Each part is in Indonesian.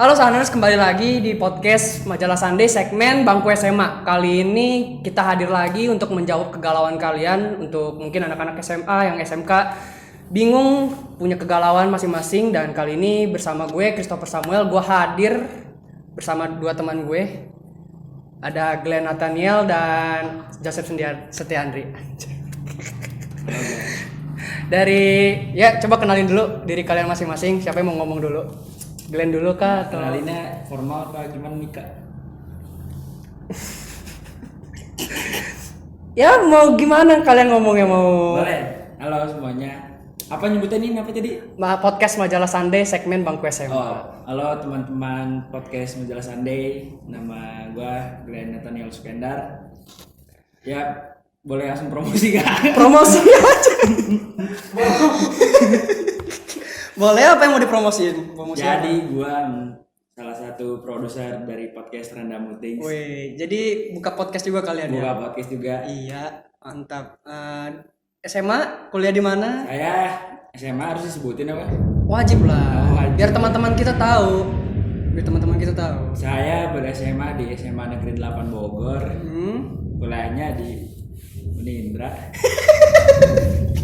Halo Saners, kembali lagi di podcast Majalah Sunday segmen Bangku SMA. Kali ini kita hadir lagi untuk menjawab kegalauan kalian, untuk mungkin anak-anak SMA yang SMK bingung punya kegalauan masing-masing. Dan kali ini bersama gue Christopher Samuel, gue hadir bersama dua teman gue. Ada Glenn Nathaniel dan Joseph Setiandri. Coba kenalin dulu diri kalian masing-masing. Siapa yang mau ngomong dulu? Glenn dulu kah? Kenalinnya formal apa gimana nih kak? Ya mau gimana kalian ngomongnya mau? Boleh. Halo semuanya. Apa nyebutin ini apa tadi? Podcast Majalah Sunday segmen Bangku SMA. Halo teman-teman podcast Majalah Sunday. Nama gua Glenn Nathaniel Sukendar. Ya boleh langsung promosi gak? Promosi aja. Boleh, apa yang mau dipromosiin? Jadi gua salah satu produser dari podcast Random Things. Wih, jadi buka podcast juga kalian ya? Buka podcast juga. Iya, mantap. SMA kuliah di mana? Saya SMA harus disebutin apa? Wajib lah. Wajib. Biar teman-teman kita tahu. Saya ber-SMA di SMA Negeri 8 Bogor. Kuliahnya di Unindra.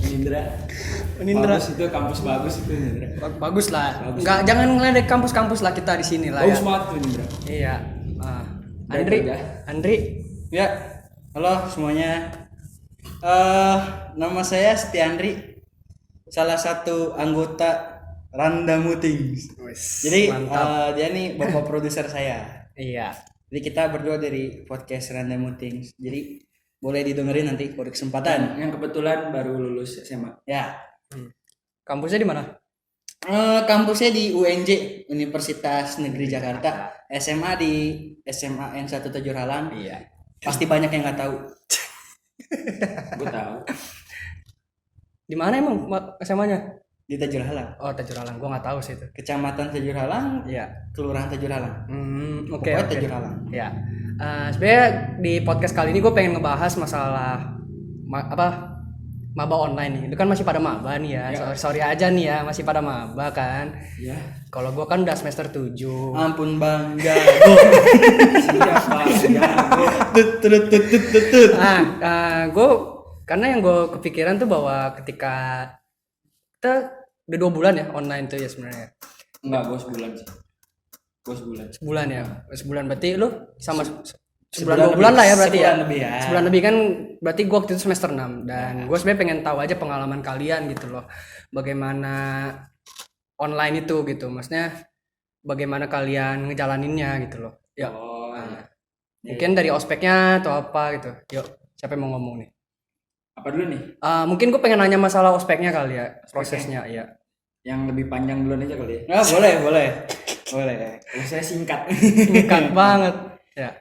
Unindra. Bagus itu, kampus bagus itu Unindra. Bagus lah. Bagus. Enggak, jangan ngeledek kampus-kampus lah, kita di sini lah Bagus ya. banget tuh Unindra. Iya. Jaga. Andri. Ya, halo semuanya. Nama saya Setiandri, salah satu anggota Randamu Things. Jadi dia nih bapak produser saya. Iya. Jadi kita berdua dari podcast Randamu Things. Jadi boleh didengerin nanti kalau ada kesempatan. Yang kebetulan baru lulus SMA. Ya. Kampusnya di mana? Kampusnya di UNJ, Universitas Negeri Jakarta. SMA di SMA N1 Tajurhalang. Iya. Pasti banyak yang nggak tahu. Gue tahu. Di mana emang SMA-nya? Di Tajurhalang. Oh, Tajurhalang. Gua nggak tahu sih itu. Kecamatan Tajurhalang, Iya. Kelurahan Tajurhalang. Oke. Pokoknya Tajurhalang. Ya. Sebenarnya di podcast kali ini gue pengen ngebahas masalah maba online nih. Itu kan masih pada maba nih ya. Sorry aja nih ya, masih pada maba kan. Ya. Kalau gue kan udah semester 7. Ampun bang, jago. Siapa? Tut. Gue karena yang gue kepikiran tuh bahwa ketika kita udah 2 bulan ya online tuh ya sebenarnya. Enggak, gue sebulan sih. Sebulan ya. Sebulan berarti lu sama sebulan 2 bulan lah ya berarti ya. Sebulan lebih ya. Sebulan lebih kan berarti gue waktu itu semester 6 dan gue sebenarnya pengen tahu aja pengalaman kalian gitu loh. Bagaimana online itu gitu. Maksudnya bagaimana kalian ngejalaninnya gitu loh. Ya. Mungkin dari ospeknya atau apa gitu. Yuk, siapa yang mau ngomong nih? Apa dulu nih? Mungkin gue pengen nanya masalah ospeknya kali ya, prosesnya ya. Yang lebih panjang duluan aja kali ya. Nah, boleh. Kalau saya singkat. Singkat banget. Ya.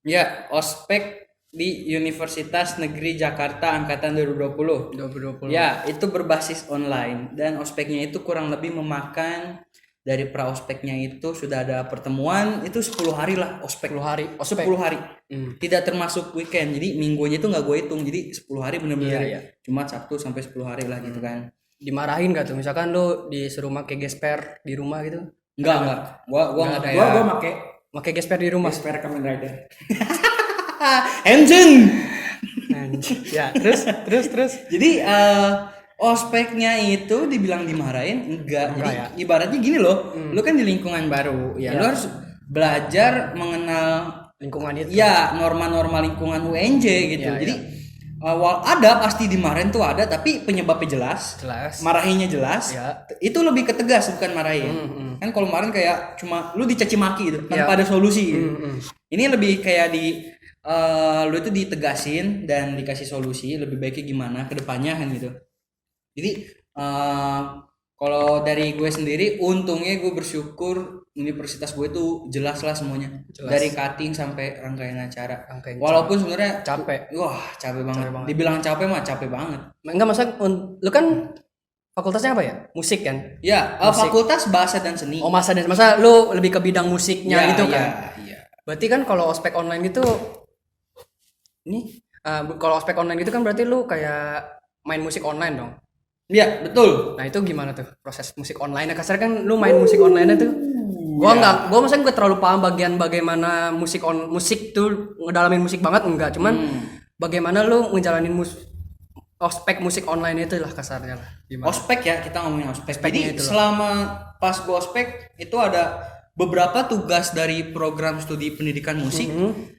Ya, ospek di Universitas Negeri Jakarta angkatan 2020. 2020. Ya, itu berbasis online dan ospeknya itu kurang lebih memakan dari praospeknya itu sudah ada pertemuan itu 10 hari lah ospek. 10 hari. 10 hari. Tidak termasuk weekend. Jadi minggunya itu nggak gue hitung. Jadi 10 hari benar-benar Jumat, Sabtu sampai 10 hari lah gitu kan. Dimarahin gak tuh? Misalkan lu disuruh pakai gesper di rumah gitu? Enggak. Gua enggak ada ya. Gue Pakai gesper di rumah. Gesper Kamen Rider. Engine. Ya, terus. Jadi ospeknya itu dibilang dimarahin enggak. Jadi ya. ibaratnya gini loh. Lu kan di lingkungan baru. Ya, lu harus belajar mengenal Lingkungan itu. ya norma-norma lingkungan UNJ gitu. Jadi awal ada pasti dimarahin tuh ada, tapi penyebabnya jelas. Marahinnya jelas. Ya. Itu lebih ketegas bukan marahin. Kan kalau marahin kayak cuma lu dicaci maki gitu tanpa ada solusi. Ini lebih kayak lu itu ditegasin dan dikasih solusi lebih baiknya gimana ke depannya kan gitu. Jadi kalau dari gue sendiri untungnya gue bersyukur universitas gue itu jelas lah semuanya. Dari cutting sampai rangkaian acara. Walaupun sebenarnya capek. Wah, capek banget. Dibilang capek mah capek banget. Enggak, masa lu kan fakultasnya apa ya? Musik kan? Ya, fakultas bahasa dan seni. Oh, masa lu lebih ke bidang musiknya gitu kan? Iya. Berarti kan kalau ospek online gitu kalau ospek online gitu kan berarti lu kayak main musik online dong. Iya, betul. Nah, itu gimana tuh proses musik online? Kasar kan lu main musik online tuh Gua maksudnya gak terlalu paham bagian bagaimana musik tuh ngedalamin musik banget enggak, cuman bagaimana lu ngejalanin ospek musik online itu lah kasarnya lah. Gimana? Ospek ya, kita ngomongin ospek. Ospeknya Jadi itu loh. selama pas gue ospek itu ada beberapa tugas dari program studi pendidikan musik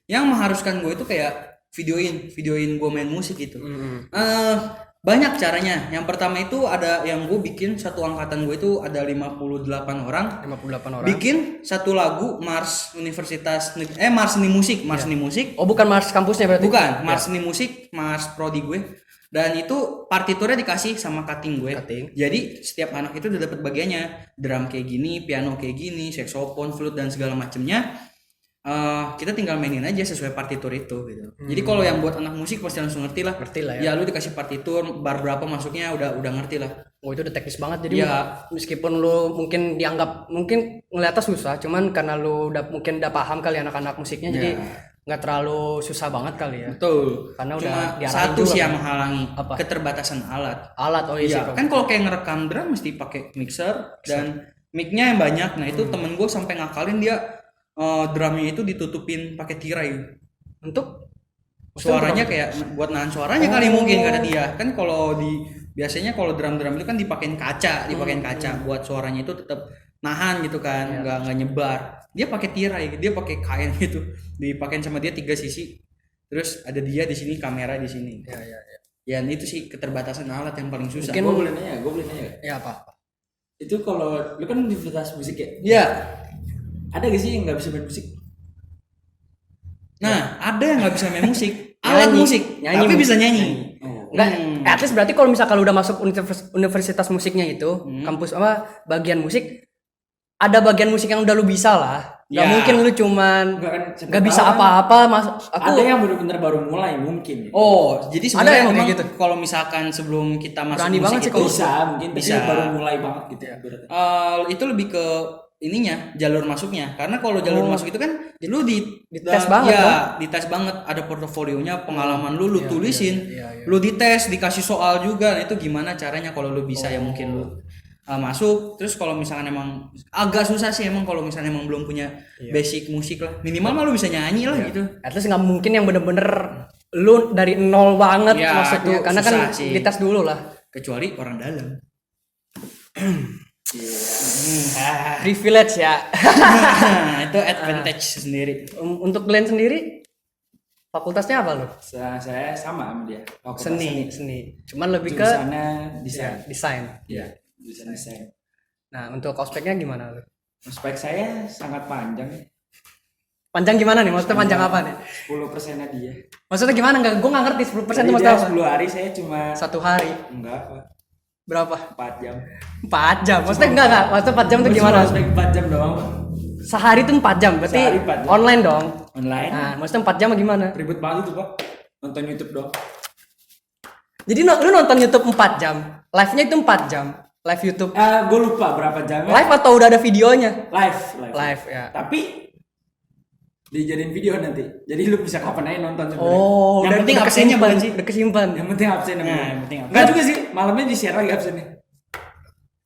yang mengharuskan gue itu kayak videoin gue main musik gitu. Banyak caranya. Yang pertama itu ada yang gue bikin satu angkatan gue itu ada 58 orang. 58 orang. Bikin satu lagu Mars Seni Musik. Oh, bukan Mars kampusnya berarti. Bukan, Mars Seni Musik, Mars prodi gue. Dan itu partiturnya dikasih sama cutting gue. Jadi setiap anak itu udah dapat bagiannya, drum kayak gini, piano kayak gini, saxophone, flute dan segala macemnya. Kita tinggal mainin aja sesuai partitur itu gitu. Jadi kalau yang buat anak musik pasti langsung ngerti lah. ya. Ya lu dikasih partitur, bar berapa masuknya udah ngerti lah. Oh, itu udah teknis banget. Jadi meskipun lu mungkin ngeliatnya susah, cuman karena lu mungkin udah paham kali anak-anak musiknya, jadi nggak terlalu susah banget kali ya. Betul. Karena cuma udah diarahin satu juga sih kan. yang menghalangi, Apa? keterbatasan alat. Oh iya. Kan kalau kayak ngerekam drum mesti pakai mixer dan mic-nya yang banyak. Nah, itu temen gue sampai ngakalin dia drumnya itu ditutupin pakai tirai. Untuk Suaranya kayak buat nahan suaranya kali mungkin kata dia. Kan kalau biasanya kalau drum-drum itu kan dipakein kaca buat suaranya itu tetap nahan gitu kan, nggak nyebar. Dia pakai tirai, dia pakai kain gitu, dipakein sama dia 3 sisi. Terus ada dia di sini, kamera di sini. Ya itu sih keterbatasan alat yang paling susah. Gue boleh nanya. ya apa? Itu kalau lu kan universitas musik ya? Ya. Ada gak sih yang nggak bisa main musik? Nah, ada yang nggak bisa main musik, alat musik, tapi bisa nyanyi. Enggak, at least berarti kalau misalkan lu udah masuk universitas musiknya itu, kampus bagian musik, ada bagian musik yang udah lu bisa lah. Gak mungkin lu cuman gak bisa apa-apa Ada yang benar-benar baru mulai mungkin. Oh, jadi sebenarnya emang memang gitu. Kalau misalkan sebelum kita masuk Berani musik banget sih itu kalau bisa baru mulai banget gitu ya. itu lebih ke ininya, jalur masuknya. Karena kalau jalur masuk itu kan lu dites banget dong. dites banget, ada portofolionya, pengalaman lu tulisin. Lu dites, dikasih soal juga. Nah, itu gimana caranya kalau lu bisa ya mungkin lu masuk. Terus kalau misalkan emang agak susah sih emang kalau misalnya emang belum punya basic musik lah, minimal mah lu bisa nyanyi lah gitu. At least nggak mungkin yang bener-bener lu dari nol banget maksudnya, karena kan sih. dites dulu lah. Kecuali orang dalam. Privilege ya. Itu advantage sendiri. Untuk Glenn sendiri fakultasnya apa lu? Saya sama sama dia. Seni. Cuman lebih ke sana desain. Iya, desain. Nah, untuk ospeknya gimana lu? Ospek saya sangat panjang ya. Panjang gimana nih? Maksudnya panjang apa nih? 10%-nya dia. Maksudnya gimana? Gue nggak ngerti 10% itu Jadi maksudnya dia apa? 10 hari, saya cuma 1 hari. enggak Pak. Berapa? 4 jam. 4 jam. Maksudnya enggak. Maksudnya 4 jam itu gimana? Ospek 4 jam doang Pak. Sehari itu 4 jam. Berarti Sehari 4 jam. online dong. Online. Nah, maksudnya 4 jam gimana? Ribet banget itu Pak. Nonton YouTube doang. Jadi lu nonton YouTube 4 jam. Live-nya itu 4 jam. Live YouTube. Gue lupa berapa jamnya. Live atau udah ada videonya? Live Ya. Tapi dijadiin video nanti. Jadi lu bisa kapan aja nonton sebenarnya. Oh, Yang udah penting udah absennya kesimpan bukan sih? Udah kesimpan. Yang penting absen namanya. Yang penting absen. Enggak juga sih, malamnya di-share lagi absennya.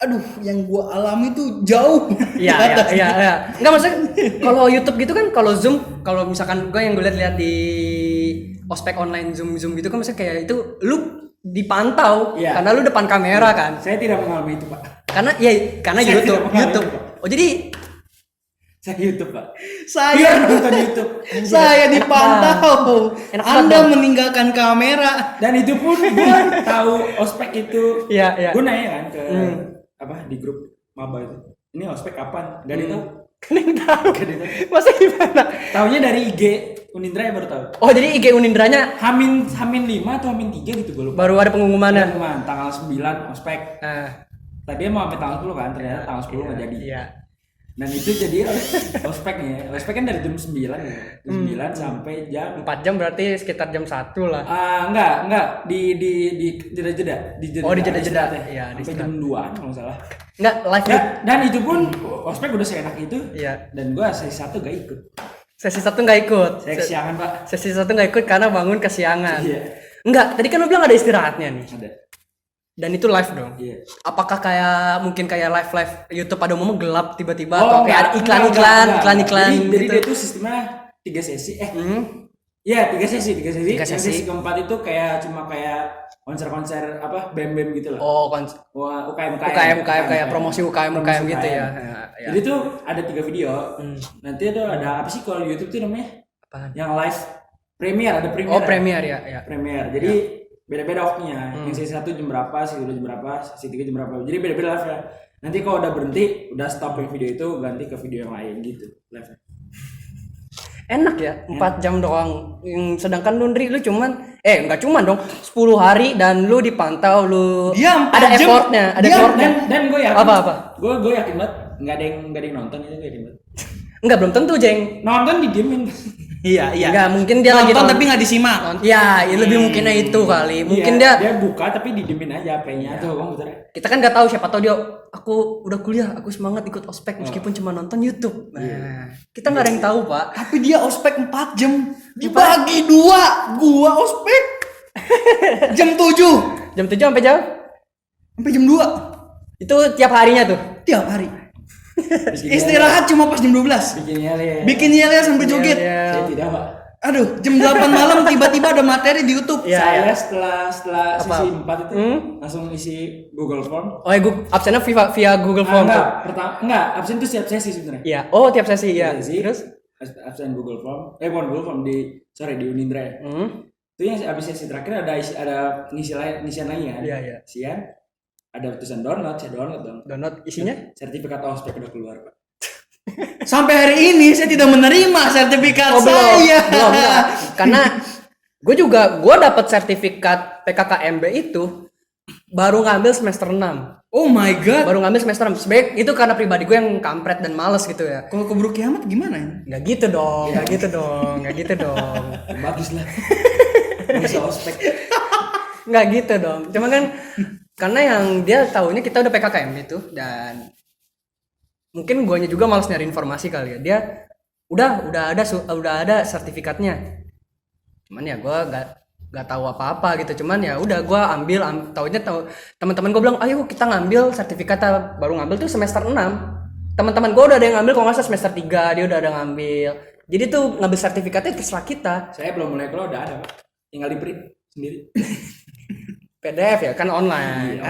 Aduh, yang gua alami tuh jauh. Iya. Enggak, maksudnya kalau YouTube gitu kan, kalau Zoom, kalau misalkan gue yang gue lihat di ospek online Zoom gitu kan, maksudnya kayak itu lu dipantau karena lu depan kamera kan. Saya tidak mengalami itu, Pak. Karena Saya YouTube. tidak mengalami itu, Pak. Oh, jadi Saya YouTube, Pak. Saya nonton YouTube. saya dipantau. Enak Anda banget. meninggalkan kamera. Dan itu pun gue tahu ospek itu. Iya. Gue nanya kan ke di grup maba itu. Ini ospek kapan? Gak ada yang tahu. Gak ada yang tahu. Masa gimana? Taunya dari IG Unindra ya baru tahu. Oh, jadi IG Unindranya Hamin 5 atau Hamin 3 gitu gue lupa. baru ada pengumumannya. Pengumuman tanggal 9 ospek. Tadi mau sampai tanggal 10 kan, ternyata tanggal 10 nggak jadi. Iya. Dan itu jadi ospeknya. Ospek kan dari jam 9 ya. Jam 9 sampai jam 4 jam berarti sekitar jam 1 lah. enggak di jeda-jeda. Oh, di jeda-jeda. istirahatnya. Iya, di sampai jam 2-an kalau nggak salah. Enggak live. Ya, dan itu pun ospek udah seenak itu. Iya. Dan gua sesi 1 gak ikut. Sesi 1 enggak ikut. Saya kesiangan, Pak. Sesi 1 enggak ikut karena bangun kesiangan. Iya. Enggak, tadi kan lu bilang ada istirahatnya nih. Ada. Dan itu live dong. Iya. Apakah kayak mungkin kayak live YouTube pada umumnya gelap tiba-tiba Oh, atau kayak ada iklan-iklan Jadi gitu. dia tuh sistemnya 3 sesi. Iya, 3 sesi. Tiga Yang sesi. sesi keempat itu kayak cuma kayak konser-konser apa bem-bem gitu lah. Oh, Wah, UKM kayak promosi UKM gitu ya. Ya. Jadi tuh ada 3 video. Nanti ada apa sih kalau di YouTube tuh namanya? Apaan? Yang live ada premier. Oh, premier ya. Premier. Jadi beda-beda waktunya. Yang sesi 1 jam berapa, sesi 2 jam berapa, sesi 3 jam berapa. Jadi beda-beda live ya. Nanti kalau udah berhenti, udah stop yang video itu, ganti ke video yang lain gitu live. Enak ya, 4 jam doang. Sedangkan lu Ndri, lu cuman enggak cuman dong, 10 hari dan lu dipantau, lu Dia 4 ada jam. effortnya, ada Dia- effortnya. Dan gue yakin. Apa? Gue yakin banget nggak ada yang nonton itu, gue yakin banget. Enggak, belum tentu, Jeng. Nonton didiemin. Iya. Enggak, mungkin dia lagi nonton tapi nggak disimak. Ya, lebih mungkinnya itu kali. Mungkin Iya, dia buka tapi didiemin aja HP-nya tuh, Bang, betul. kita kan nggak tahu, siapa tahu dia aku udah kuliah, aku semangat ikut ospek meskipun cuma nonton YouTube. Nah, kita nggak ada yang tahu, Pak. Tapi dia ospek 4 jam dibagi 2. Gua ospek jam 7 Jam 7 sampai jam? sampai jam 2 Itu tiap harinya tuh. tiap hari. Istirahat cuma pas jam 12. Bikin yel sampai joget. Saya tidak, Pak. Aduh, jam 8 malam tiba-tiba ada materi di YouTube. Ya. Saya setelah sesi 4 itu langsung isi Google Form. Oh, ya, absennya via Google Form tuh. Enggak, absen itu setiap sesi sebenarnya. Iya. Oh, tiap sesi ya. Sesi, Terus? absen Google Form. Bukan Google Form di Unindra ya. Itu yang habis sesi terakhir ada ngisian lagi kan. Iya. Isian ada tulisan download, saya download dong. Download isinya? Sertifikat ospek udah keluar, Pak. Sampai hari ini saya tidak menerima sertifikat Oh, saya. belum. Karena gue dapat sertifikat PKKMB itu baru ngambil semester 6. Oh my god. Baru ngambil semester 6. Sebenarnya itu karena pribadi gue yang kampret dan males gitu ya. Kalau keburu kiamat gimana ya? Nggak gitu dong, nggak gitu dong. Bagus lah. Bisa ospek. Nggak gitu dong. Cuma kan karena yang dia tahunya kita udah PKKMB itu, dan mungkin guanya juga malas nyari informasi kali ya. Dia udah ada sertifikatnya. Cuman ya gue nggak tahu apa-apa gitu. Cuman ya udah gue ambil teman-teman gue bilang, ayo kita ngambil sertifikat. Baru ngambil tuh semester 6. Teman-teman gue udah ada yang ngambil, kalau nggak salah semester 3 dia udah ada ngambil. Jadi tuh ngambil sertifikatnya terserah kita. Saya belum mulai keluar udah ada, Pak. Tinggal di print sendiri. PDF ya kan online.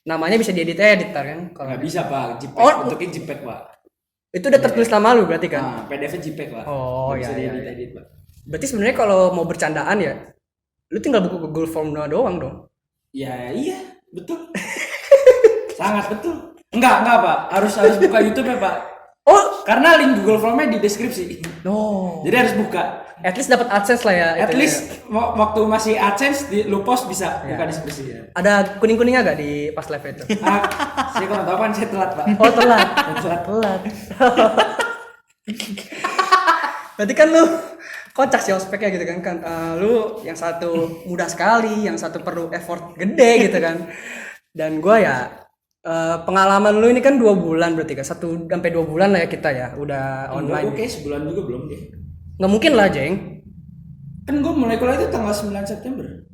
Namanya bisa diedit kan kalau Nggak bisa, Pak. JPEG. Oh. Bentuknya JPEG, Pak. itu udah tertulis nama lu berarti kan. Nah, PDF-nya JPEG, Pak. Oh, Nggak bisa iya. diedit, Pak. Berarti sebenarnya kalau mau bercandaan ya lu tinggal buka Google Form doang dong. Ya, iya, betul. Sangat betul. Enggak, Pak. Harus buka YouTube ya, Pak. Oh, Karena link Google Form-nya di deskripsi. no. Jadi harus buka. At least dapat AdSense lah ya. At itu least ya. waktu masih AdSense lu post bisa buka deskripsi ya. Ada kuning-kuningnya gak di pas live itu? Saya kurang tahu kan, saya telat, Pak. Oh, telat. Telat. Berarti kan lu kocak sih ospeknya gitu kan. Lu yang satu mudah sekali, yang satu perlu effort gede gitu kan. Dan gua ya pengalaman lu ini kan 2 bulan berarti kan, 1 sampai 2 bulan lah ya kita ya udah online. Oke, sebulan juga belum deh. Nggak mungkin lah, Jeng. Kan gue mulai kuliah itu tanggal 9 September.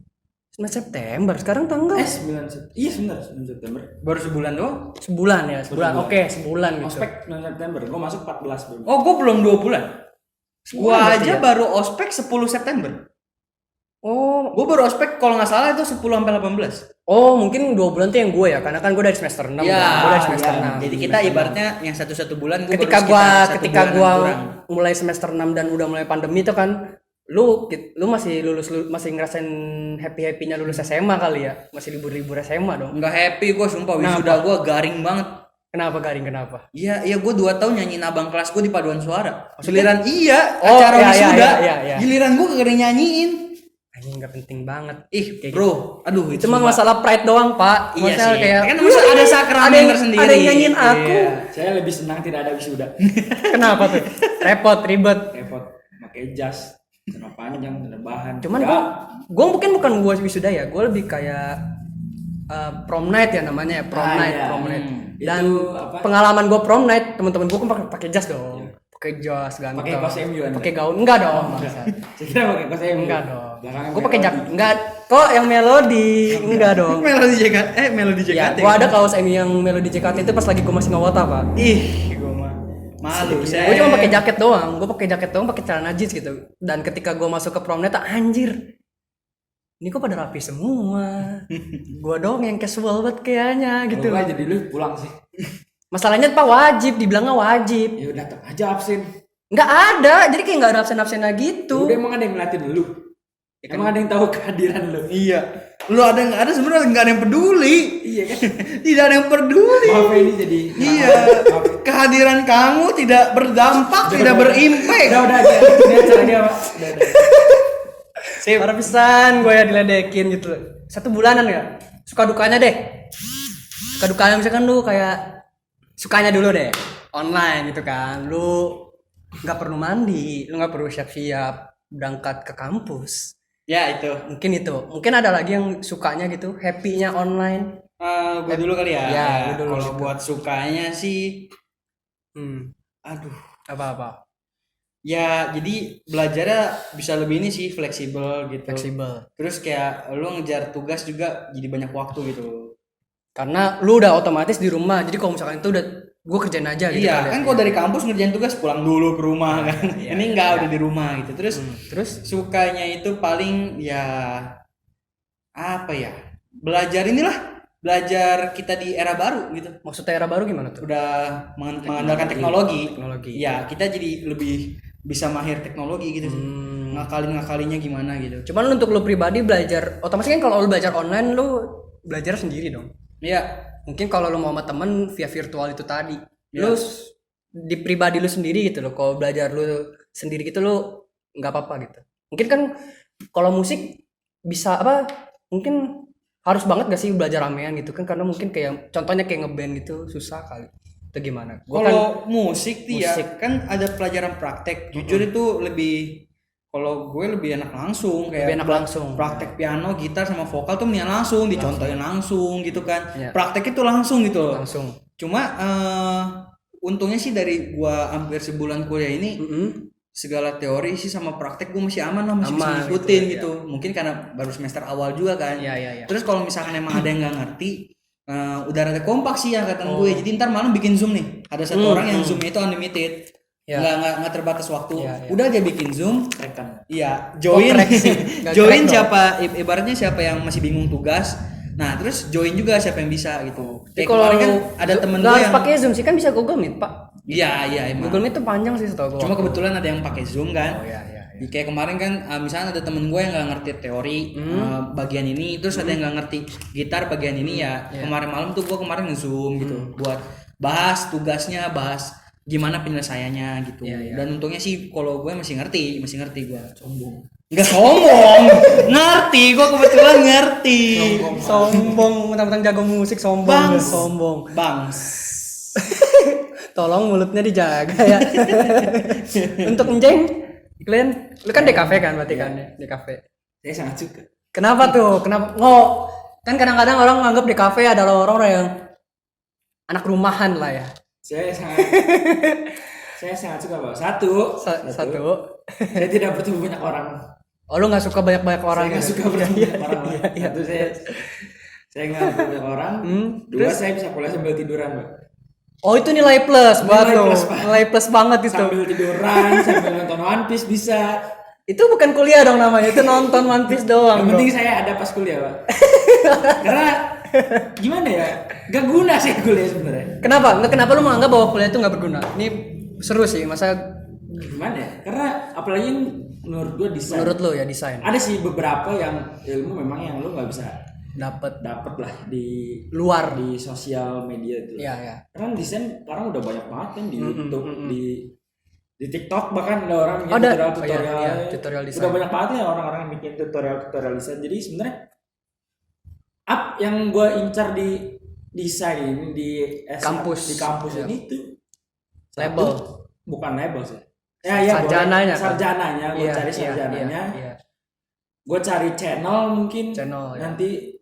9 September, sekarang tanggal 9 September. Iya, 9 September. Baru sebulan doang. sebulan ya, sebulan. Sebulan. Oke, sebulan gitu. Ospek 9 September. Gue masuk 14 belum. Oh, gua belum 2 bulan. Gua berarti aja ya? baru ospek 10 September. Oh, Gua baru ospek kalau nggak salah itu 10 sampai 18. oh mungkin 2 bulan tuh yang gue ya, karena kan gue dari semester 6. Ya, gue dari semester ya. 6. Jadi kita ibaratnya yang 1 bulan gua ketika baru gua sekitar 1 ketika bulanan gua kurang. mulai semester 6 dan udah mulai pandemi itu kan lu masih masih ngerasain happy-happynya lulus SMA kali ya, masih libur-libur SMA dong. Nggak happy gua sumpah, wisuda gua garing banget. Kenapa garing, kenapa? Iya, gua 2 tahun nyanyiin abang kelas gua di paduan suara. Giliran Oh, acara iya, wisuda. iya. Giliran gua kagak nyanyiin. Anjing nggak penting banget. Ih, Kayak bro, aduh itu mah masalah pride doang, Pak. Iya Masalah sih. kayak Kan masa ada sakramen tersendiri. Ada yang nyanyiin aku. Iya. Saya lebih senang tidak ada wisuda. Kenapa tuh? Repot, ribet. Repot. Pakai jas, celana panjang, celana bahan. Cuman Ya. gua mungkin bukan gua wisuda ya, gua lebih kayak prom night ya namanya ya, prom night. Dan Itu apa? pengalaman gua prom night, teman-teman gua kan pakai jas dong. Pakai jas ganteng. Pakai kos MU Anda? Pakai gaun enggak dong, bangsa. Saya kira pakai kos MU. Enggak dong. Belakangan Gue pakai pakai jaket, enggak. Kok yang melodi? Enggak dong. Melodi Ya, JKT. gua ada kaos MU yang melodi JKT itu pas lagi gua masih ngawata, Pak. Ih, gua mah malu. Gue cuma pakai jaket doang, pakai celana jeans gitu. Dan ketika gue masuk ke promnet, anjir, ini kok pada rapi semua. Gue doang yang casual banget kayaknya gitu. Kalau gua jadi lu pulang sih. Masalahnya Pak wajib, dibilangnya wajib. Ya udah datang aja absen. Nggak ada, jadi kayak nggak ada absen-absennya gitu. Udah emang ada yang ngeliatin lu. Emang ada yang tahu kehadiran lu. Iya. Lu ada nggak ada sebenarnya nggak ada yang peduli. Iya kan? Tidak ada yang peduli. Maaf ini jadi. Iya. Kehadiran kamu tidak berdampak, tidak berimpact. Udah aja. Ini acara dia, Pak. Udah. Parah pisan gue ya diledekin gitu. 1 bulanan ya. Suka dukanya deh. Suka dukanya misalkan lu kayak sukanya dulu deh online gitu kan. Lu nggak perlu mandi, lu nggak perlu siap-siap berangkat ke kampus. Ya itu. Mungkin ada lagi yang sukanya gitu, happy-nya online. Gue dulu kali ya. Ya, lu dulu. Kalau buat sukanya sih, aduh. Apa-apa? Ya jadi belajarnya bisa lebih ini sih fleksibel gitu. Fleksibel. Terus kayak lu ngejar tugas juga jadi banyak waktu gitu. Karena lu udah otomatis di rumah, jadi kalau misalkan itu udah gue kerjain aja gitu. Iya kan kalau dari kampus ngerjain tugas pulang dulu ke rumah kan. Ini enggak udah di rumah gitu. Terus sukanya itu paling ya apa ya? Belajar kita di era baru gitu. Maksudnya era baru gimana tuh? Udah mengandalkan teknologi. Ya. Ya kita jadi lebih bisa mahir teknologi gitu. Ngakalinya gimana gitu. Cuman untuk lu pribadi belajar, otomatis kan kalau lu belajar online lu belajar sendiri dong. Iya. Mungkin kalau lu mau sama temen via virtual itu tadi, lu di pribadi lu sendiri gitu loh. Kalau belajar lu sendiri gitu lu nggak apa-apa gitu. Mungkin kan kalau musik bisa apa? Mungkin harus banget gak sih belajar ramean gitu kan, karena mungkin kayak contohnya kayak ngeband gitu susah kali. Itu gimana? Kalau musik tuh ya kan ada pelajaran praktek. Jujur itu lebih, kalau gue lebih enak langsung kayak lebih enak langsung. Praktek piano, gitar sama vokal tuh mendingan langsung dicontohin langsung gitu kan. Iya. Praktek itu langsung gitu loh. Langsung. Cuma untungnya sih dari gua hampir sebulan kuliah ini segala teori sih sama praktek gue masih aman lah, masih bisa ngikutin gitu. Mungkin karena baru semester awal juga kan. Iya. Terus kalau misalkan emang ada yang nggak ngerti, udah rada kompak sih angkatan gue. Jadi ntar malam bikin zoom nih. Ada satu orang yang zoomnya itu unlimited, nggak terbatas waktu. Udah aja bikin zoom. Iya, join. Join siapa? Ibaratnya siapa yang masih bingung tugas. Nah terus join juga siapa yang bisa gitu. Kalau kan ada temen gue yang yang pakai Zoom sih kan bisa Google Meet Pak. Iya emang. Google Meet tuh panjang sih setahu gue. Cuma kebetulan ada yang pakai Zoom kan. Oh iya. Kayak kemarin kan misalnya ada temen gue yang nggak ngerti teori bagian ini, terus ada yang nggak ngerti gitar bagian ini ya. Kemarin malam tuh gue kemarin nge-zoom gitu buat bahas tugasnya, bahas gimana penyelesaiannya gitu. Dan untungnya sih kalau gue masih ngerti gue. Sombong. Enggak sombong. Ngerti, gue kebetulan ngerti. Sombong, mentang-mentang jago musik sombong. Bangs. Tolong mulutnya dijaga ya. Untuk Enjeng, Glenn, lu kan DKV kan berarti kan ya? DKV. Saya sangat suka. Kenapa tuh? Kenapa? Kan kadang-kadang orang menganggap DKV adalah orang yang anak rumahan lah ya. Saya sangat suka, Pak. Satu. Saya tidak bertemu banyak orang. Oh, lu nggak suka banyak orang? Saya nggak suka bertemu banyak orang. Satu, saya nggak bertemu banyak orang. Dua, saya bisa kuliah sambil tiduran, Pak. Oh, itu nilai plus buat lo. Nilai plus banget itu. Sambil tiduran, sambil nonton One Piece bisa. Itu bukan kuliah dong namanya, itu nonton One Piece doang. Yang penting saya ada pas kuliah, Pak. Karena gimana ya? Gak guna sih kuliah sebenarnya. Kenapa lu menganggap bahwa kuliah itu nggak berguna? Ini seru sih, masa gimana ya? Karena apalagi menurut gua desain. Menurut lo ya desain. Ada sih beberapa yang ilmu memang yang lu nggak bisa dapat lah di luar di sosial media itu. Iya. Karena desain sekarang udah banyak banget kan di YouTube, di TikTok bahkan ada orang yang tutorial desain. Udah banyak banget ya orang-orang yang bikin tutorial desain. Jadi sebenarnya yang gue incar di desain di kampus ini tuh label, bukan label sih. Sarjananya. Gue cari sarjananya. Gue cari channel mungkin. Nanti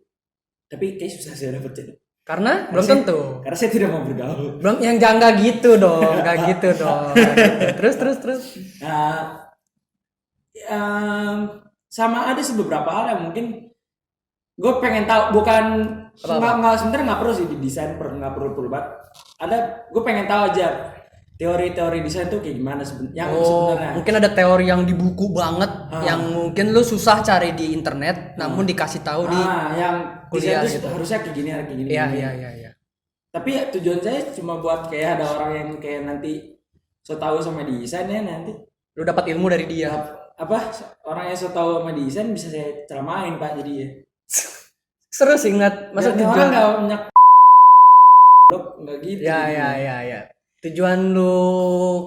tapi kayak susah sih dapet channel. Karena belum tentu. Karena saya tidak mau bergaul. Belum yang jangan gitu dong, enggak gitu dong. Terus. Sama ada beberapa hal yang mungkin gue pengen tahu, bukan nggak sebenarnya nggak perlu sih di desain, nggak perlu banget. Gue pengen tahu aja teori-teori desain tuh kayak gimana sebenarnya. Mungkin ada teori yang di buku banget, yang mungkin lu susah cari di internet, namun dikasih tahu di yang kuliah desain tuh gitu. harusnya kayak gini. Iya. Tapi ya, tujuan saya cuma buat kayak ada orang yang kayak nanti so tahu sama desain ya, nanti Lu dapat ilmu dari dia. orang yang so tahu sama desain bisa saya ceramain Pak, jadi ya. Seru sih ngeliat masa Orang tujuan. nggak banyak nggak gitu. Ya. Tujuan lu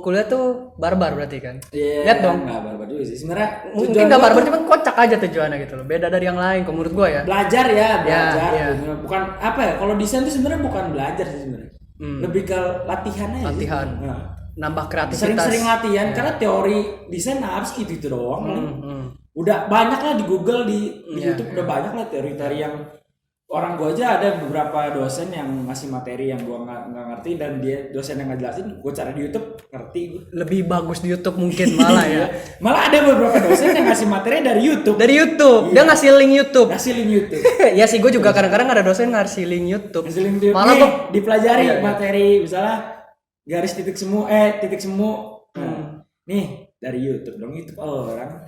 kuliah tuh barbar berarti kan? Iya. Lihat dong. Nggak barbar juga sih sebenarnya. Mungkin gak barbar, cuman kocak aja tujuannya gitu loh. Beda dari yang lain, kalau menurut gua ya. Belajar. Ya. Bukan apa ya? Kalau desain itu sebenarnya bukan belajar sih sebenarnya. Lebih ke latihan aja. Latihan. Sih. Nah. Nambah kreativitas. Sering-sering latihan karena teori desain apa sih itu doang. Udah banyak lah di Google, di YouTube udah banyak lah teori-teori yang orang gua aja ada beberapa dosen yang ngasih materi yang gua nggak ngerti, dan dia dosen yang ngejelasin gua cari di YouTube ngerti gua. Lebih bagus di YouTube mungkin malah ya. Malah ada beberapa dosen yang ngasih materi dari YouTube. Dari YouTube. Dia ngasih link YouTube. Ngasih link YouTube. Ya sih, gue juga kadang-kadang ada dosen ngasih link YouTube. Ngasih link YouTube. Malah Nih, gua dipelajari materi misalnya garis titik semu. Nih dari YouTube dong, YouTube orang.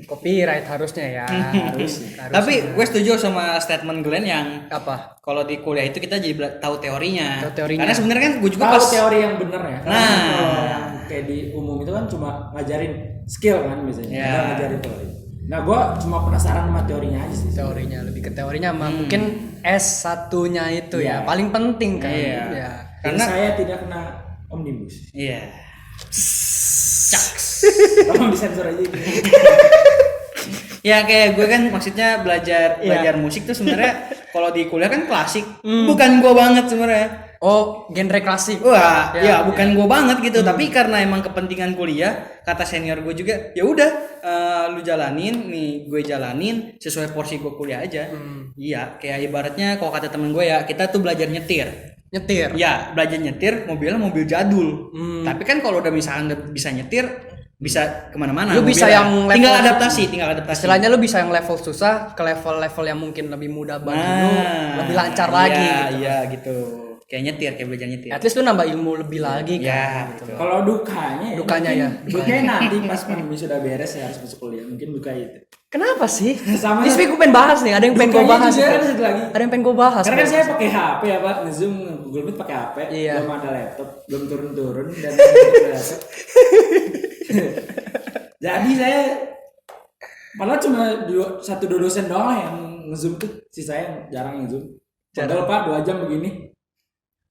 Copyright harusnya ya. Harusnya. Tapi gue setuju sama statement Glenn yang Apa? kalau di kuliah itu kita jadi tahu teorinya. Tahu teorinya. Karena sebenarnya kan gue juga Tahu pas teori yang benar ya. Karena Nah. kalau yang kayak di umum itu kan cuma ngajarin skill kan biasanya. Ya. Nggak ngajarin teori. Nah, gua cuma penasaran sama teorinya aja sih. Teorinya, lebih ke teorinya sama mungkin S1-nya itu ya. Paling penting kan. Iya. Ya. Karena saya tidak kena omnibus. Iya. Tolong disensor aja gitu. Ya kayak gue kan maksudnya belajar musik tuh sebenarnya kalau di kuliah kan klasik. Bukan gue banget sebenarnya. Oh, genre klasik. Wah, ya bukan gue banget gitu, tapi karena emang kepentingan kuliah, kata senior gue juga, ya udah lu jalanin, nih gue jalanin sesuai porsi gue kuliah aja. Iya, kayak ibaratnya kalau kata temen gue ya, kita tuh belajar nyetir. Ya, belajar nyetir, mobilnya mobil jadul. Tapi kan kalau udah misalnya bisa nyetir, bisa kemana-mana. Lu bisa yang tinggal level adaptasi. Istilahnya lu bisa yang level susah ke level-level yang mungkin lebih mudah bagi lu, lebih lancar lagi gitu. Iya gitu. Kayak nyetir, kayak belajar nyetir. At least lu nambah ilmu lebih lagi kan. Ya, gitu. Kalau dukanya ya. Dukanya nanti pas pandemi sudah beres ya harus masuk kuliah. Mungkin duka itu. Kenapa sih? Sama Ini gue pengen bahas nih, ada yang pengen gue dukanya bahas. juga ada satu lagi. Ada yang pengen gue bahas. Karena kan saya pakai HP ya Pak, nge-zoom Google Meet pakai HP, Iya. belum ada laptop, belum turun-turun dan jadi saya malah cuma satu dosen doang yang nge-zoom tuh, si saya yang jarang nge-zoom. Pegel Pak 2 jam begini.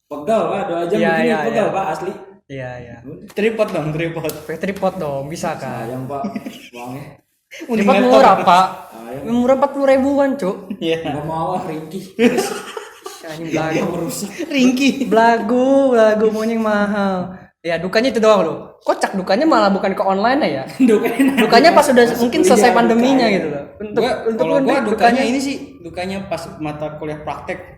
Pegel Pak 2 jam begini, pegel Pak asli. Iya. Tripod dong, tripod. Pakai tripod dong, bisa kan? Sayang Pak, uangnya. Tripod murah Pak. Murah 40 ribuan cuk. Iya. Gak mau Ringki. Ini belagu merusak. Ringki. Belagu maunya yang mahal. Ya dukanya itu doang loh. Kocak dukanya malah bukan ke online ya. Dukanya pas udah mungkin selesai pandeminya gitu loh. Kalau gua dukanya ini sih, dukanya pas mata kuliah praktek.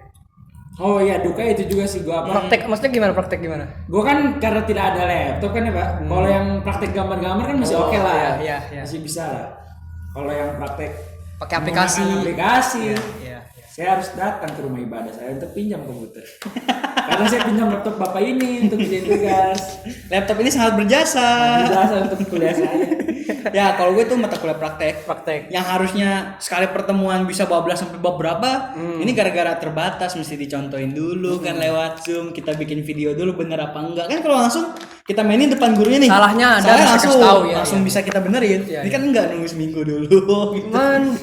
Oh iya, duka itu juga sih gua apa? Maksudnya gimana praktek gimana? Gua kan karena tidak ada laptop kan ya Pak. Kalau yang praktek gambar-gambar kan masih oke lah. Iya. Masih bisa lah. Kalau yang praktek Pakai aplikasi. Iya. Saya harus datang ke rumah ibadah saya untuk pinjam komputer. Karena saya pinjam laptop bapak ini untuk kerjain tugas. Laptop ini sangat berjasa. Berjasa untuk kuliah saya. Ya kalau gue tuh mata kuliah praktek. Yang harusnya sekali pertemuan bisa bablas sampai bab berapa, ini gara-gara terbatas mesti dicontohin dulu kan lewat Zoom, kita bikin video dulu bener apa enggak. Kan kalau langsung kita mainin depan gurunya nih. Salahnya ada, langsung bisa kita benerin. Ini kan enggak nunggu seminggu dulu gitu. Man,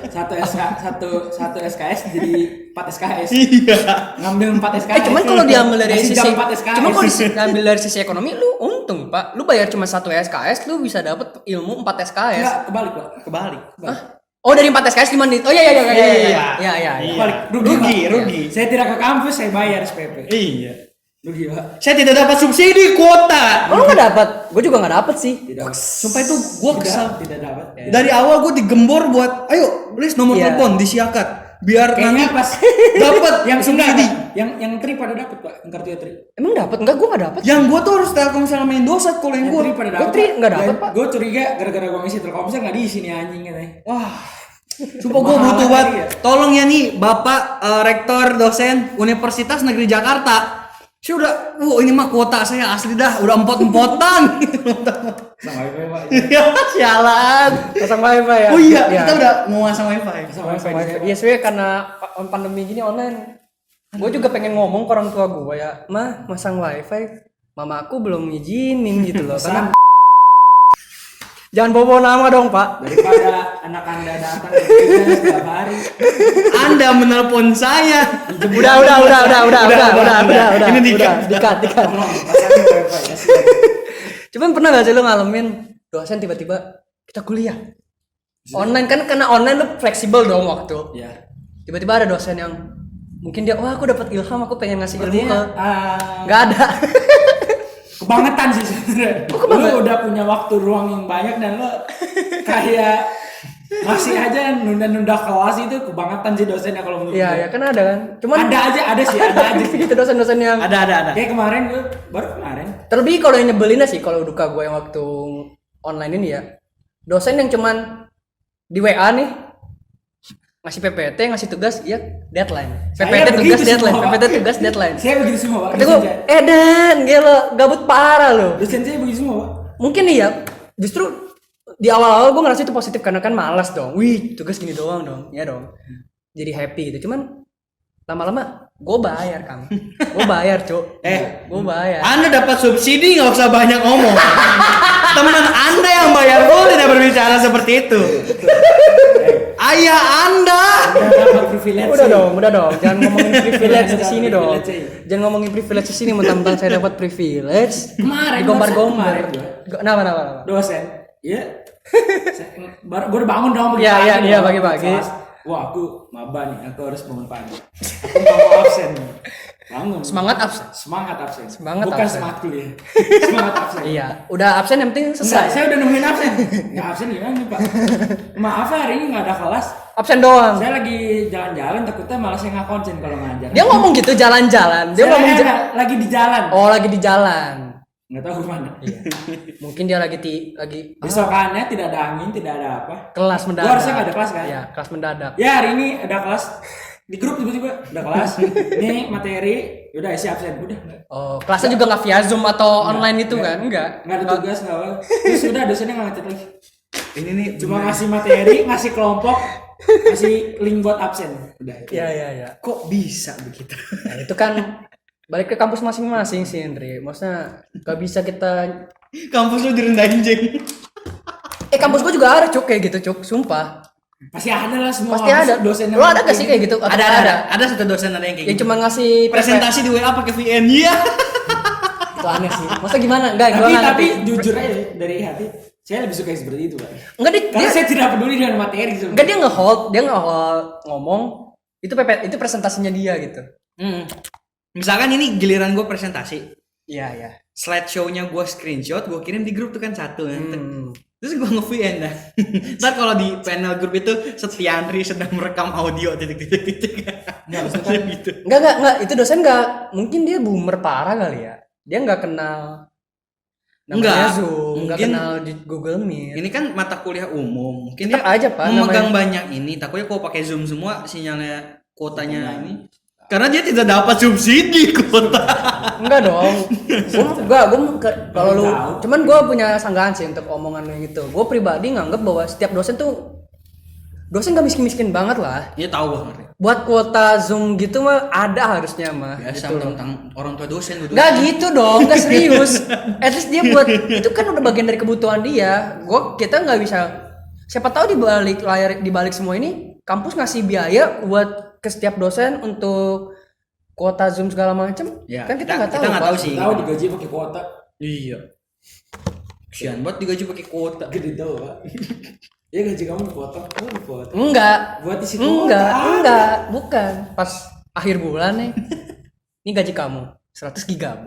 satu SKS jadi 4 SKS. Iya. Ngambil 4 SKS. cuman kalau diambil dari Masih sisi, jam 4 SKS. cuma kalau diambil dari sisi ekonomi, lu untung Pak. Lu bayar cuma 1 SKS, lu bisa dapat ilmu 4 SKS. Enggak, kebalik Pak. Kebalik. Oh dari 4 SKS 5 menit. Oh iya. Kebalik. Rugi. Saya tidak ke kampus, saya bayar SPP. Iya. Rugi Pak. Saya tidak dapat subsidi kuota. Oh lu nggak dapat? Gue juga nggak dapat sih. Sumpah itu gue kesal. Tidak dapat. Dari awal gue digembor buat, ayo list nomor telepon disiakat. Biar Kayaknya nanti pas dapat yang subsidi. yang tri pada dapat Pak, yang kartu tri. Emang dapat? Enggak, gue nggak dapat. Yang gue tuh harus Telkomsel sama Indosat kalau yang gue. Tri pada Gue dapat. tri nggak dapat Pak. Gue curiga gara-gara gue ngisi Telkomsel nggak diisi nih anjing katanya. Wah, Sumpah gue butuh banget. Tolong ya nih Bapak rektor dosen Universitas Negeri Jakarta. Saya udah, ini mah kuota saya asli dah, udah empot-empotan. Sama wifi Pak. Ya, sialan. Pasang wifi ya. Oh iya, ya. kita udah mau masang wifi. Sama wifi. Iya sebenarnya karena pandemi gini online. Gue juga pengen ngomong ke orang tua gue ya, mah masang wifi. Mama aku belum ngizinin gitu loh. Karena jangan bawa nama dong Pak. Daripada anak Anda datang ke kita setiap hari. Anda menelpon saya. Udah. Ini dikat. Tolong pasangin wifi ya. Cuman pernah gak sih lu ngalamin dosen tiba-tiba kita kuliah online kan, karena online lu fleksibel dong waktu. Ya. Tiba-tiba ada dosen yang mungkin dia, wah aku dapat ilham, aku pengen ngasih ilmu ke. Sepertinya, Nggak ada. kebangetan sih sebenarnya. Lu udah punya waktu ruang yang banyak dan lu kayak masih aja nunda-nunda kelas, itu kebangetan sih dosennya kalau menurut gue. Iya kan ada kan. Cuman ada sih gitu dosen-dosen yang Ada. kayak kemarin gue baru kemarin. terlebih kalau yang nyebelinnya sih kalau duka gue yang waktu online ini ya, dosen yang cuman di WA nih ngasih PPT, ngasih tugas, ya deadline. PPT tugas deadline, PPT tugas deadline. Saya begitu semua Pak. Kata gue, Dan, gila, gabut parah lo. Dosen saya begitu semua Pak. Mungkin nih ya, justru di awal-awal gue ngerasa itu positif karena kan malas dong. Wih, tugas gini doang dong, ya dong. Jadi happy gitu. Cuman lama-lama gue bayar kan, gue bayar cuk. Gue bayar. Anda dapat subsidi, nggak usah banyak ngomong. Teman Anda yang bayar boleh tidak berbicara seperti itu. Ayah Anda. Dapat privilege. Udah dong. Jangan ngomongin privilege di sini dong. Jangan ngomongin privilege di sini, mentang-mentang saya dapat privilege. Kemarin Digombar-gombar. Kenapa? Dosen. Iya. Gue udah bangun dong. Iya, pagi-pagi. Wah, aku maba nih, aku harus bangun pagi. Aku nggak mau absen. Bangun. Semangat absen. Bukan absen. semangat kuliah. Semangat absen. Iya, udah absen yang penting Enggak, selesai. saya udah nemuin absen. Nggak absen gimana nih Pak? Maaf ya, hari ini nggak ada kelas. Absen doang. Saya lagi jalan-jalan, takutnya malah saya nggak konsen kalau ngajar. Dia ngomong gitu jalan-jalan. Dia ngomong lagi di jalan. Oh, lagi di jalan. Nggak tahu kemana. Iya. Mungkin dia lagi Besokannya tidak ada angin, tidak ada apa. kelas mendadak. Gua harusnya nggak ada kelas kan? Iya, kelas mendadak. Ya hari ini ada kelas di grup tiba-tiba ada kelas. Ini materi, udah isi absen, udah. Oh, kelasnya juga nggak via Zoom atau online itu kan? Enggak. Nggak ada tugas, nggak apa. Terus udah dosennya nggak ngechat lagi. Ini nih Cuma ngasih materi, ngasih kelompok, ngasih link buat absen. Udah. Iya. kok bisa begitu? Nah, itu kan balik ke kampus masing-masing sih, Andre. Maksudnya nggak bisa kita. Kampus lu direndahin jeng. Kampus gua juga ada cuk kayak gitu cuk, sumpah. Pasti ada lah semua. Pasti ada. Dosen Lo ada gak sih kayak gitu? Atau Ada satu dosen ada yang kayak yang gitu. cuma ngasih Presentasi di WA pakai VN. Iya. Itu aneh sih. Masa gimana? Enggak, Tapi jujur aja dari hati, saya lebih suka yang seperti itu, Pak. Enggak Karena saya tidak peduli dengan materi sebenarnya. Enggak, dia nge-hold ngomong. Itu presentasinya dia gitu. Misalkan ini giliran gue presentasi. Iya. Slideshow-nya gue screenshot, gue kirim di grup tuh kan satu. Terus gue nge-VN dah. Ntar kalau di panel grup itu Setiandri sedang merekam audio titik. Gitu. Enggak, itu dosen enggak. Mungkin dia boomer parah kali ya. Dia enggak kenal Enggak, Zoom, enggak mungkin kenal di Google Meet. ini kan mata kuliah umum. Mungkin Tetap dia aja, Pak, memegang banyak ini. Takutnya kalau pakai Zoom semua sinyalnya kuotanya ini. Karena dia tidak dapat subsidi kuota. Enggak dong. Kalau lu cuman gue punya sanggahan sih untuk omongan yang gitu. Gue pribadi nganggap bahwa setiap dosen gak miskin-miskin banget lah. Iya tahu banget. Buat kuota Zoom gitu mah ada harusnya mah. Biasa gitu. tentang orang tua dosen gitu. Gak gitu dong, gak serius. At least dia buat itu kan udah bagian dari kebutuhan dia. Kita nggak bisa. Siapa tahu di balik semua ini kampus ngasih biaya buat ke setiap dosen untuk kuota Zoom segala macem. Ya, Kan kita nggak tahu. Kita nggak tahu sih. Tahu digaji pakai kuota. Iya. Kesian buat digaji pakai kuota. Gede tau, Pak. Ya gaji kamu dipotong, Enggak. Buat isi Enggak, bukan. Pas akhir bulan nih. Ini gaji kamu 100 GB.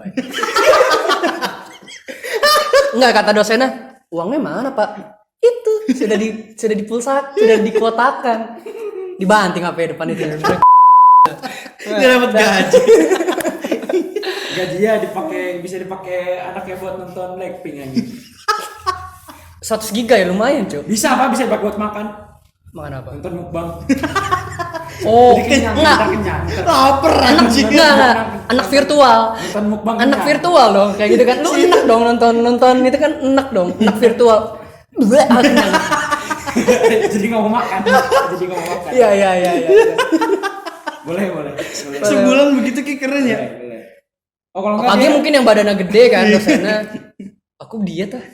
Enggak, kata dosennya, uangnya mana, Pak? Itu sudah dipulsa, sudah dikuotakan. Dibanting HP depan itu. Dia dapat gaji. Gajinya bisa dipakai anaknya buat nonton Blackpink aja. 100 GB ya lumayan, Cuk. Bisa apa? Bisa dipakai buat makan. Makan apa? Nonton mukbang. Oh, Kenyang, enggak. kenyang. Lapar anjing. Enggak. Anak virtual. Nonton mukbang. Anak kenyang. virtual dong, kayak gitu kan. Lu enak dong nonton itu kan enak dong. Anak virtual. Kenyang. Jadi nggak mau makan. Iya. Boleh. Sebulan begitu kayak keren ya. Boleh. Oh kalau nggak Apalagi dia- mungkin yang badannya gede kan dosennya. Aku diet ah.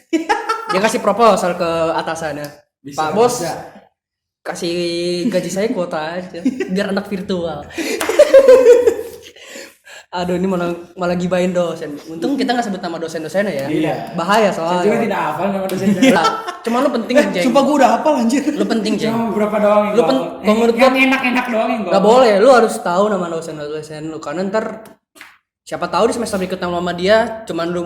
Dia kasih proposal ke atasannya. Bisa, Pak Bos, bisa. kasih gaji saya kuota aja biar anak virtual. Aduh ini malah gibain dosen. Untung kita nggak sebut nama dosen-dosennya ya. Iya. Bahaya Saya juga soalnya. tidak hafal nama dosen. Cuma lu penting Jeng. Sumpah gue udah hafal anjir. Lu penting Jeng. Cuma beberapa doang yang Lu gua pen- hafal. kalau menurut yang enak-enak doang yang gua Gak hafal. boleh, lu harus tahu nama dosen-dosen lu karena ntar siapa tahu di semester berikutnya sama dia cuman lu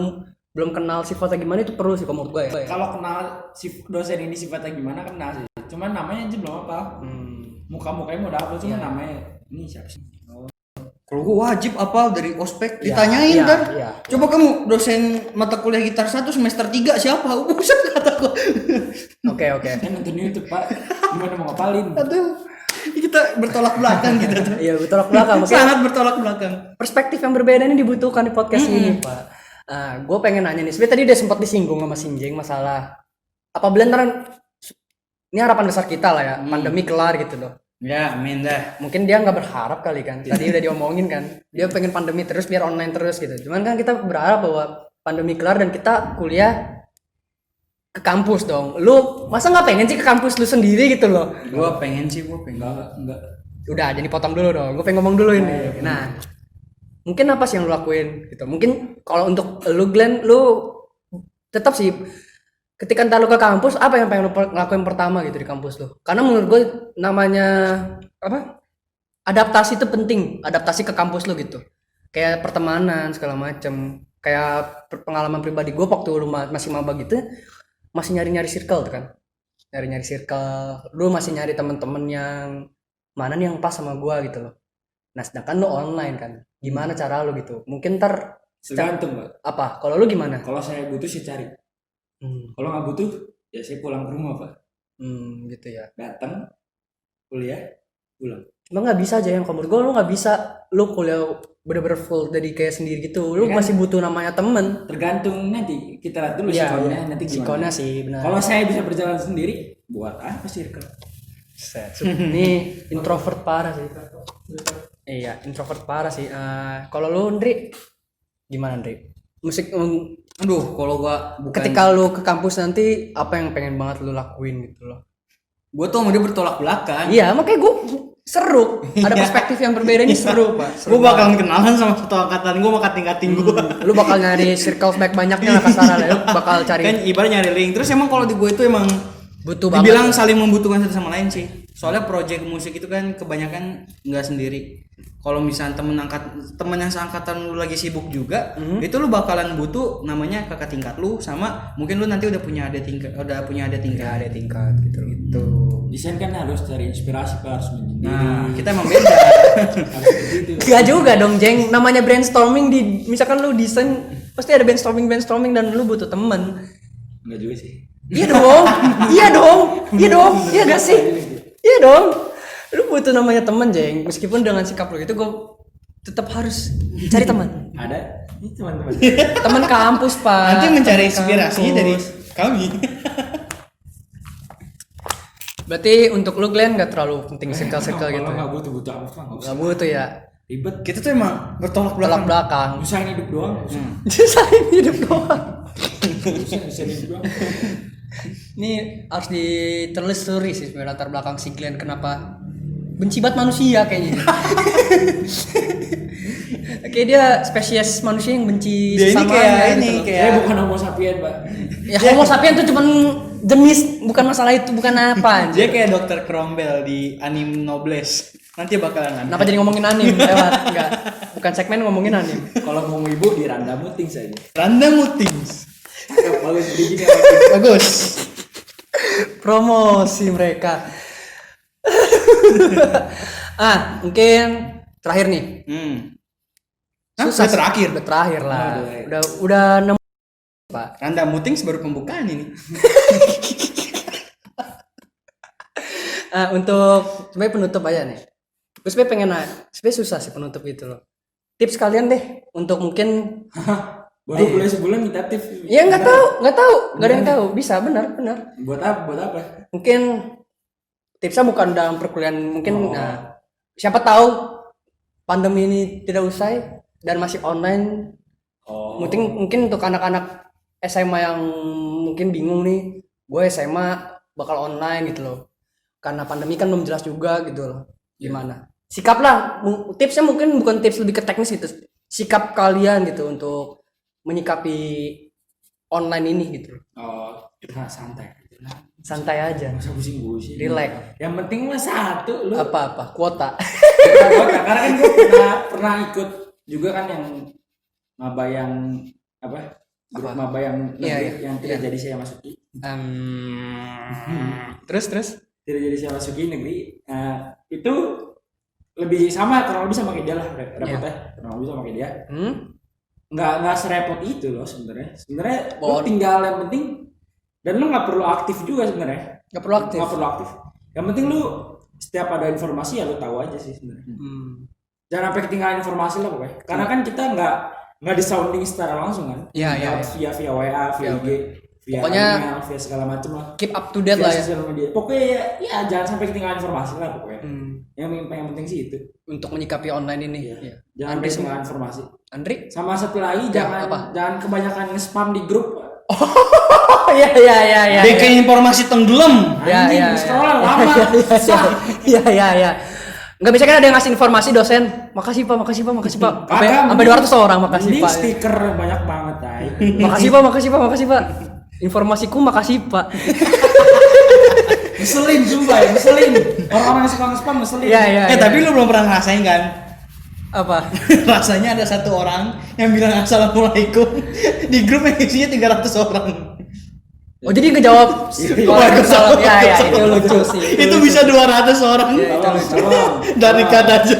belum kenal sifatnya gimana itu perlu sih kalau menurut gue ya. Kalau kenal si dosen ini sifatnya gimana kenal sih. Cuman namanya aja belum apa. Muka-mukanya mau hafal cuma namanya ini siapa sih? Kalau gue wajib apal dari ospek Ya, ditanyain iya, ntar. iya. Coba kamu dosen mata kuliah gitar 1 semester 3 siapa? Buset kata gue. Oke. Saya nonton YouTube Pak. Gimana mau ngapalin? Aduh. Kita bertolak belakang gitu tuh. Iya, bertolak belakang. Makanya Sangat bertolak belakang. perspektif yang berbeda ini dibutuhkan di podcast ini, Pak. Nah, gue pengen nanya nih. Sebenarnya tadi udah sempat disinggung sama Sinjeng masalah apabila ntar ini harapan besar kita lah ya, pandemi kelar gitu loh. Ya, amin dah. Mungkin dia nggak berharap kali kan. Tadi udah diomongin kan. Dia pengen pandemi terus biar online terus gitu. Cuman kan kita berharap bahwa pandemi kelar dan kita kuliah ke kampus dong. Lu masa nggak pengen sih ke kampus lu sendiri gitu loh? Gue pengen sih, gue pengen. Enggak. Udah, jadi potong dulu dong. Gue pengen ngomong dulu ini. Nah, mungkin apa sih yang lu lakuin gitu? Mungkin kalau untuk lu Glenn, lu tetap sih ketika ntar lu ke kampus, apa yang pengen lu lakuin pertama gitu di kampus lu? Karena menurut gue namanya apa? Adaptasi itu penting, adaptasi ke kampus lu gitu. Kayak pertemanan segala macem. Kayak pengalaman pribadi gue waktu lu masih maba gitu, masih nyari-nyari circle tuh kan. Nyari-nyari circle, lu masih nyari temen-temen yang mana nih yang pas sama gua gitu loh. Nah, sedangkan lu online kan. Gimana cara lu gitu? Mungkin ntar Tergantung Pak. apa? Kalau lu gimana? Kalau saya butuh sih cari. Kalau nggak butuh ya saya pulang ke rumah Pak. Gitu ya. Datang kuliah pulang. Cuma nggak bisa aja yang menurut gua lu nggak bisa lu kuliah bener-bener full dari kayak sendiri gitu. Lu Ya kan? masih butuh namanya temen. Tergantung nanti kita lihat dulu Iya, sikonnya iya. nanti Sikonnya gimana. sih benar. Kalau saya bisa berjalan sendiri buat apa circle? Ini introvert parah sih. Iya, introvert parah sih. Kalau lu Ndri gimana Ndri? Musik Aduh, kalau gue bukan. ketika lu ke kampus nanti apa yang pengen banget lu lakuin gitu loh. Gue tuh sama dia bertolak belakang. Iya, makanya gue seru. Ada perspektif yang berbeda ini seru, Pak. Gue bakalan kenalan sama satu angkatan gue sama kating-kating gue. Lu bakal nyari circle back banyaknya lah kasarnya lah. Lu bakal cari Kan ibarat nyari link. Terus emang kalau di gue itu emang butuh banget. dibilang saling membutuhkan satu sama lain sih. Soalnya project musik itu kan kebanyakan nggak sendiri. Kalau misalnya temen yang seangkatan lu lagi sibuk juga, itu lu bakalan butuh namanya kakak tingkat lu sama mungkin lu nanti udah punya adik tingkat ada tingkat gitu. Gitu. Desain kan harus cari inspirasi Pak, harus menyendiri. Nah, kita emang beda. Harus begitu. Gak juga dong, Jeng. Namanya brainstorming misalkan lu desain pasti ada brainstorming dan lu butuh temen. Enggak juga sih. Iya dong. Iya gak sih? Iya dong. Lu butuh namanya temen, Jeng. Meskipun dengan sikap lu itu gue tetap harus cari teman. Ada ini teman-teman. Teman kampus, Pak. Nanti mencari Teman inspirasi kampus. dari kami. Berarti untuk lu Glenn gak terlalu penting circle-circle gitu. Kalau Ya? nggak butuh apa nggak usah. Gak butuh ya. Ribet. Kita tuh emang bertolak Tolak belakang. belakang. Usahain hidup doang. Susahin hidup doang. Usahain hidup doang. Ini harus ditelusuri sih sebenarnya latar belakang si Glenn kenapa benci banget manusia kayaknya. Kayak dia spesies manusia yang benci Dia ini sesamanya kayak ini, gitu loh. kayak- Saya bukan homo sapien Pak. Ya Homo sapien tuh cuman jenis, bukan masalah itu, bukan apa anjir. Dia kayak Dr. Cromwell di anime Nobles. Nanti bakalan ada. Kenapa jadi ngomongin anime lewat? Enggak. Bukan segmen ngomongin anime. Kalau mau ibu di Randa Muting saja. Random Mutings. Bagus begini. Bagus. Promosi mereka. Mungkin terakhir nih. Susah terakhir. Udah terakhir lah. Udah. Udah nemu Pak. Random Mutings baru pembukaan ini. Untuk sebenarnya penutup aja nih. Gue sebenarnya pengen sebenarnya susah sih penutup itu loh. Tips kalian deh untuk mungkin baru mulai sebulan minta tips. ya nggak tahu, nggak ada yang tahu. Bisa benar. Buat apa? Mungkin tipsnya bukan dalam perkuliahan mungkin. Nah, siapa tahu pandemi ini tidak usai dan masih online. Mungkin untuk anak-anak SMA yang mungkin bingung nih, gue SMA bakal online gitu loh. Karena pandemi kan belum jelas juga gitu loh. Gimana? Sikap lah. Tipsnya mungkin bukan tips lebih ke teknis gitu. Sikap kalian gitu untuk menyikapi online ini gitu. Santai. Santai aja. Masa pusing-pusing. Relax. Yang penting mah satu lu. Apa? Kuota. Karena kan gue pernah ikut juga kan yang maba yang apa? Grup maba yang yang tidak jadi saya masuki. Terus? Tidak jadi saya masuki negeri. Itu lebih sama kurang lebih sama kayak dia lah rapotnya. Kurang lebih sama kayak dia. Nggak serepot itu loh sebenarnya. Lu tinggal yang penting dan lu nggak perlu aktif juga sebenarnya. Nggak perlu aktif. Yang penting lu setiap ada informasi ya lu tahu aja sih sebenarnya. Jangan sampai ketinggalan informasi lah pokoknya. Karena kan kita nggak di sounding secara langsung kan. Iya. Via WA, via IG, via email, via segala macam lah. Keep up to date lah ya. Pokoknya ya jangan sampai ketinggalan informasi lah pokoknya. Yang penting sih itu. Untuk menyikapi online ini. Iya. Jangan ketinggalan informasi. Andri? Sama satu lagi jangan kebanyakan nge-spam di grup. Iya. Bikin informasi tenggelam. Iya. Scroll lama. Iya. Enggak bisa kan ada yang ngasih informasi dosen. Makasih Pak. Sampai 200 orang makasih Pak. Stiker banyak banget, Tai. Makasih Pak. Informasiku makasih Pak. Ngeselin. Orang-orang yang suka nge-spam ngeselin. Iya. Tapi lu belum pernah ngerasain kan? Apa? Rasanya ada satu orang yang bilang assalamualaikum di grup yang isinya 300 orang. Oh jadi ngejawab Waalaikumsalam. Ya itu lucu sih. Itu bisa 200 orang. Tolong. Dari kata aja.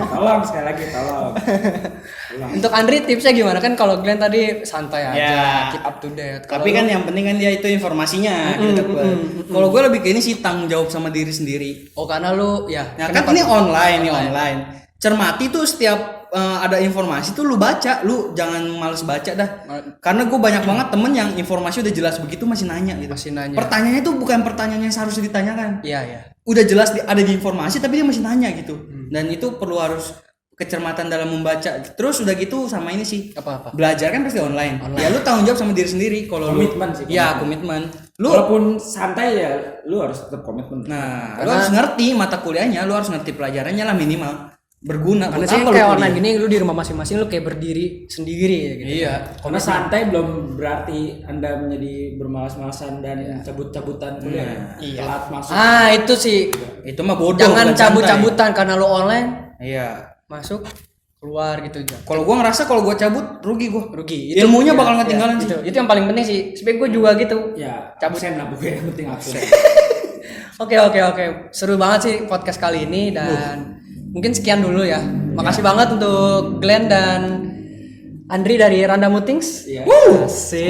Tolong sekali lagi tolong. Untuk Andri tipsnya gimana kan kalau Glenn tadi santai aja, keep up to date. Tapi kan yang penting kan dia itu informasinya gitu. Kalau gue lebih ke ini sih tanggung jawab sama diri sendiri. Oh karena lu ya. Kan ini online. Cermati tuh setiap ada informasi tuh lu baca, lu jangan males baca dah. Karena gue banyak banget temen yang informasi udah jelas begitu masih nanya gitu. Pertanyaannya tuh bukan pertanyaan yang seharusnya ditanyakan. Iya. Udah jelas ada di informasi tapi dia masih nanya gitu. Dan itu perlu harus kecermatan dalam membaca. Terus udah gitu sama ini sih. Apa? Belajar kan pasti online. Ya lu tanggung jawab sama diri sendiri kalau komitmen sih. Ya, komitmen. Lu walaupun santai ya lu harus tetap komitmen. Nah, lu harus ngerti mata kuliahnya, lu harus ngerti pelajarannya lah minimal. Berguna. Karena sih kayak online gini lu di rumah masing-masing lu kayak berdiri sendiri ya gitu. Iya. Karena santai belum berarti Anda menjadi bermalas-malasan dan cabut-cabutan kuliah. Iya. Telat masuk. Itu sih. Itu mah bodoh. Jangan cabut-cabutan karena lu online. Iya. Masuk keluar gitu aja. Kalau gua ngerasa kalau gua cabut rugi. Itu ilmunya bakal ketinggalan sih. Itu yang paling penting sih. Sebenarnya gua juga gitu. Ya, cabut lah pokoknya yang penting absen. Oke. Seru banget sih podcast kali ini dan mungkin sekian dulu ya. Makasih banget untuk Glenn dan Andri dari Randa Mutings. Iya.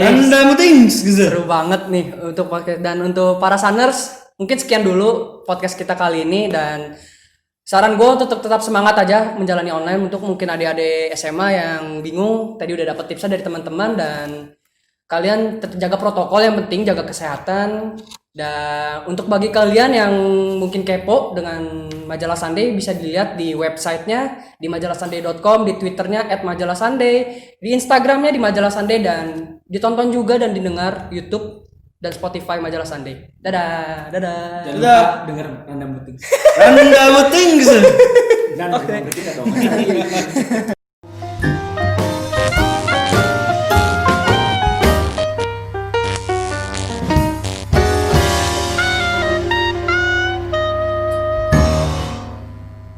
Randa Mutings. Seru banget nih untuk podcast dan untuk para Sunners. Mungkin sekian dulu podcast kita kali ini dan saran gue untuk tetap semangat aja menjalani online untuk mungkin adik-adik SMA yang bingung. Tadi udah dapet tipsnya dari teman-teman dan kalian tetap jaga protokol, yang penting jaga kesehatan. Dan untuk bagi kalian yang mungkin kepo dengan Majalah Sunday bisa dilihat di websitenya di majalahsunday.com, di twitternya @majalahsunday, di instagramnya di Majalah Sunday dan ditonton juga dan didengar YouTube dan Spotify Majalah Sunday. Dadah. Jangan lupa denger Randa Mutings. Randa Mutings. Jangan kita dong.